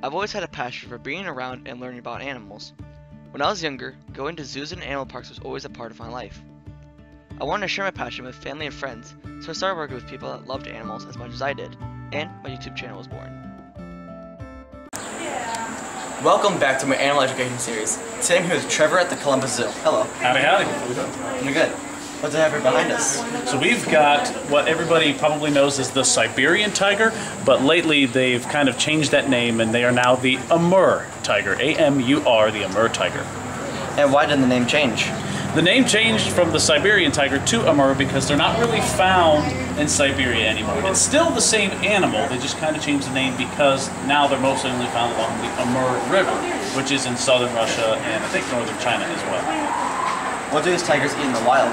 I've always had a passion for being around and learning about animals. When I was younger, going to zoos and animal parks was always a part of my life. I wanted to share my passion with family and friends, so I started working with people that loved animals as much as I did, and my YouTube channel was born. Welcome back to my animal education series. Today I'm here with Trevor at the Columbus Zoo. Hello. Howdy, howdy. You're good. What do I have here behind us? So we've got what everybody probably knows as the Siberian tiger, but lately they've kind of changed that name and they are now the Amur Tiger. A-M-U-R, the Amur Tiger. And why did the name change? The name changed from the Siberian tiger to Amur because they're not really found in Siberia anymore. It's still the same animal, they just kind of changed the name because now they're mostly only found along the Amur River, which is in southern Russia and I think northern China as well. What do these tigers eat in the wild?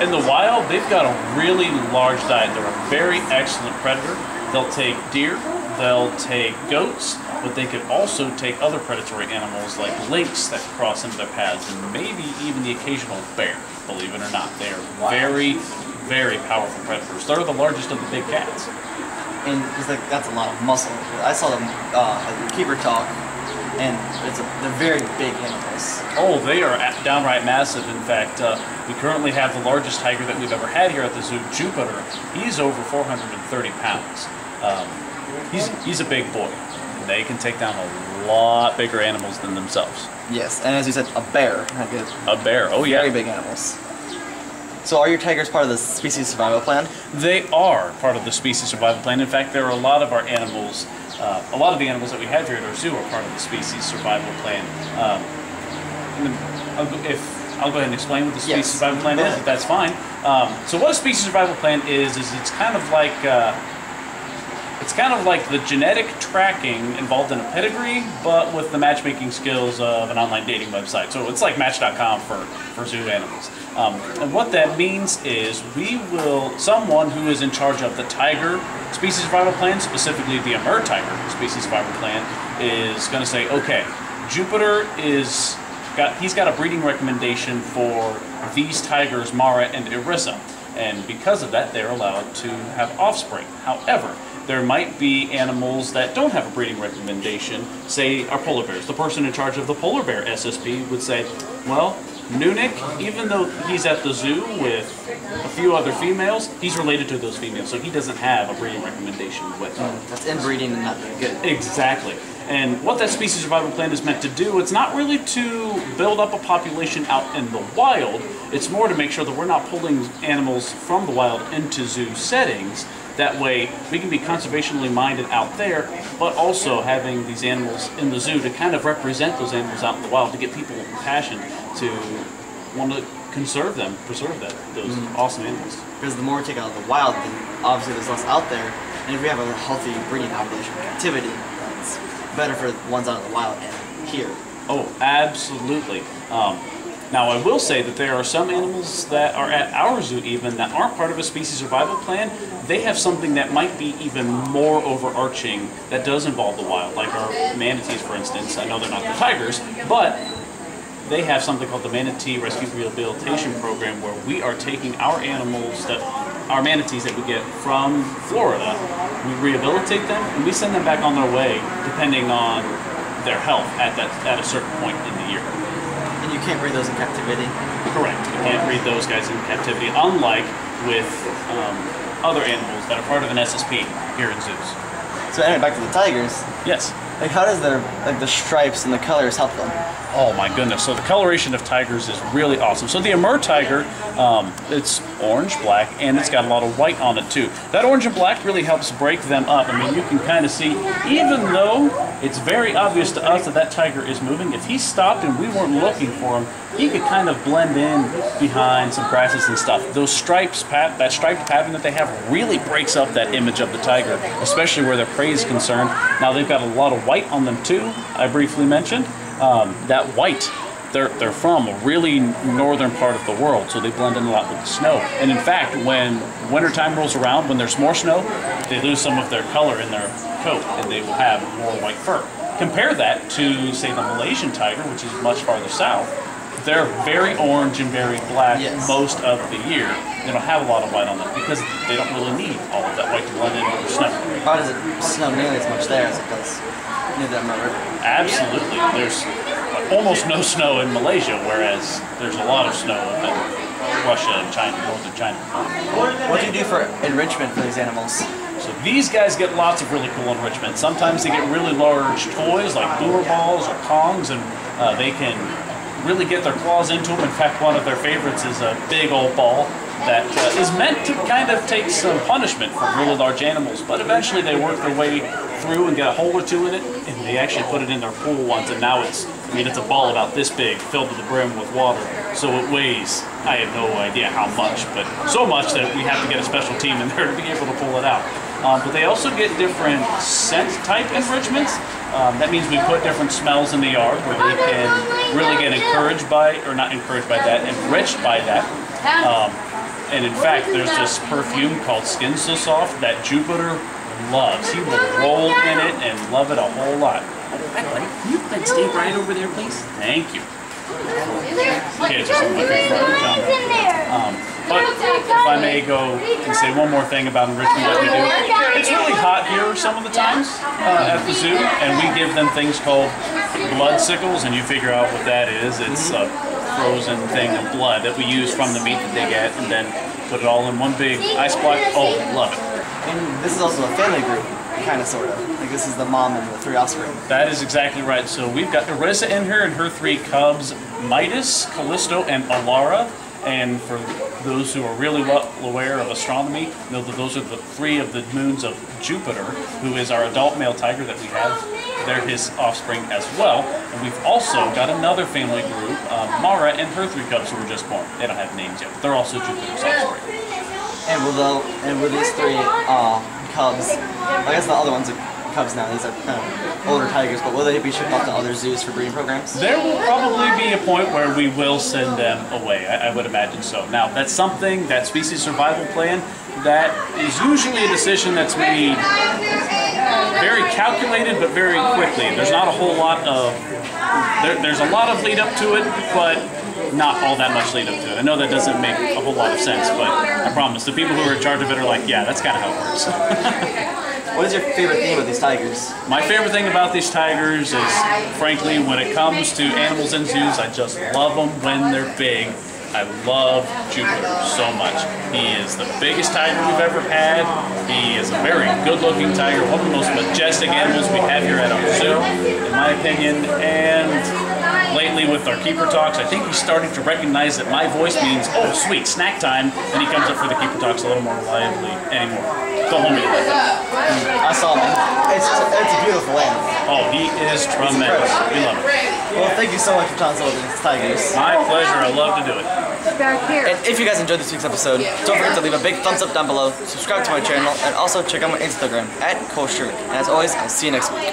In the wild, they've got a really large diet. They're a very excellent predator. They'll take deer, they'll take goats, but they could also take other predatory animals like lynx that cross into their paths, and maybe even the occasional bear, believe it or not. They are very, very powerful predators. They're the largest of the big cats. And it's like, that's a lot of muscle. I saw them keeper talk, and they're very big animals. Oh, they are downright massive. In fact, we currently have the largest tiger that we've ever had here at the zoo, Jupiter. He's over 430 pounds. He's a big boy. They can take down a lot bigger animals than themselves. Yes, and as you said, a bear. A bear, oh yeah. Very big animals. So are your tigers part of the species survival plan? They are part of the species survival plan. In fact, there are a lot of our animals, a lot of the animals that we have here at our zoo are part of the species survival plan. I'll go ahead and explain what the species survival plan is, if that's fine. So what a species survival plan is it's kind of like the genetic tracking involved in a pedigree, but with the matchmaking skills of an online dating website. So it's like Match.com for zoo animals. And what that means is someone who is in charge of the tiger species survival plan, specifically the Amur tiger species survival plan, is going to say, okay, Jupiter he's got a breeding recommendation for these tigers, Mara and Irissa. And because of that, they're allowed to have offspring. However, there might be animals that don't have a breeding recommendation, say our polar bears. The person in charge of the polar bear SSP would say, well, Nunik, even though he's at the zoo with a few other females, he's related to those females, so he doesn't have a breeding recommendation with them. That's inbreeding and not good. Exactly. And what that species survival plan is meant to do, it's not really to build up a population out in the wild, it's more to make sure that we're not pulling animals from the wild into zoo settings. That way we can be conservationally minded out there, but also having these animals in the zoo to kind of represent those animals out in the wild, to get people with passion to want to conserve them, preserve those awesome animals. Because the more we take out of the wild, then obviously there's less out there, and if we have a healthy breeding population in captivity, it's better for the ones out in the wild and here. Oh, absolutely. Now, I will say that there are some animals that are at our zoo even that aren't part of a species survival plan. They have something that might be even more overarching that does involve the wild, like our manatees, for instance. I know they're not the tigers, but they have something called the Manatee Rescue Rehabilitation Program, where we are taking our manatees that we get from Florida, we rehabilitate them, and we send them back on their way, depending on their health at a certain point in the year. And you can't breed those in captivity? Correct. You can't breed those guys in captivity, unlike with other animals that are part of an SSP here in zoos. So anyway, back to the tigers. Yes. Like, how does the stripes and the colors help them? Oh my goodness, so the coloration of tigers is really awesome. So the Amur tiger, it's orange, black, and it's got a lot of white on it too. That orange and black really helps break them up. I mean, you can kind of see, even though it's very obvious to us that that tiger is moving, if he stopped and we weren't looking for him, he could kind of blend in behind some grasses and stuff. Those stripes, that striped pattern that they have really breaks up that image of the tiger, especially where their prey is concerned. Now they've got a lot of white on them too, I briefly mentioned. That white, they're from a really northern part of the world, so they blend in a lot with the snow. And in fact, when wintertime rolls around, when there's more snow, they lose some of their color in their coat, and they will have more white fur. Compare that to, say, the Malaysian tiger, which is much farther south. They're very orange and very black most of the year. They don't have a lot of white on them because they don't really need all of that white to blend in with the snow. Why does it snow nearly as much there as it does? near the Amur River. Absolutely. There's almost no snow in Malaysia, whereas there's a lot of snow in Russia and China, northern China. What do you do for enrichment for these animals? So these guys get lots of really cool enrichment. Sometimes they get really large toys like lure balls or kongs, and they can really get their claws into them. In fact, one of their favorites is a big old ball that is meant to kind of take some punishment from really large animals, but eventually they work their way through and get a hole or two in it, and they actually put it in their pool once, and now it's a ball about this big, filled to the brim with water, so it weighs, I have no idea how much, but so much that we have to get a special team in there to be able to pull it out. But they also get different scent type enrichments. That means we put different smells in the yard where they can really get encouraged by, or not encouraged by that, enriched by that. And in fact, there's this perfume called Skin So Soft that Jupiter loves. He will roll in it and love it a whole lot. Hi, buddy. Can you stay right over there, please? Thank you. Kids are some of my favorite genre. But if I may go and say one more thing about enrichment that we do, it's really hot here some of the times at the zoo, and we give them things called blood sickles, and you figure out what that is. It's a frozen thing of blood that we use from the meat that they get, and then put it all in one big ice block. Oh, love it. And this is also a family group, kind of, sort of. Like this is the mom and the 3 offspring. That is exactly right. So we've got Arisa in here and her 3 cubs, Midas, Callisto, and Alara. And for those who are really well aware of astronomy, know that those are the 3 of the moons of Jupiter, who is our adult male tiger that we have. They're his offspring as well. And we've also got another family group, Mara and her 3 cubs who were just born. They don't have names yet, but they're also Jupiter's offspring. And will these 3 cubs, I guess the other ones are cubs now, these are kind of older tigers, but will they be shipped off to other zoos for breeding programs? There will probably be a point where we will send them away. I would imagine so. Now, that's something, that species survival plan, that is usually a decision that's made very calculated but very quickly. There's not a whole lot of, there's a lot of lead up to it, but not all that much lead up to it. I know that doesn't make a whole lot of sense, but I promise the people who are in charge of it are like, yeah, that's kind of how it works. What is your favorite thing about these tigers? My favorite thing about these tigers is, frankly, when it comes to animals in zoos, I just love them when they're big. I love Jupiter so much. He is the biggest tiger we've ever had. He is a very good-looking tiger, one of the most majestic animals we have here at our zoo, in my opinion. And lately with our keeper talks, I think he's starting to recognize that my voice means, oh sweet, snack time, and he comes up for the keeper talks a little more reliably anymore. Don't hold me to that. I saw him. It's a beautiful animal. Oh, he is tremendous. We love it. Well, thank you so much for telling us about these tigers. My pleasure. I love to do it. Back here. And if you guys enjoyed this week's episode, don't forget to leave a big thumbs up down below, subscribe to my channel, and also check out my Instagram @Kosher. And as always, I'll see you next week.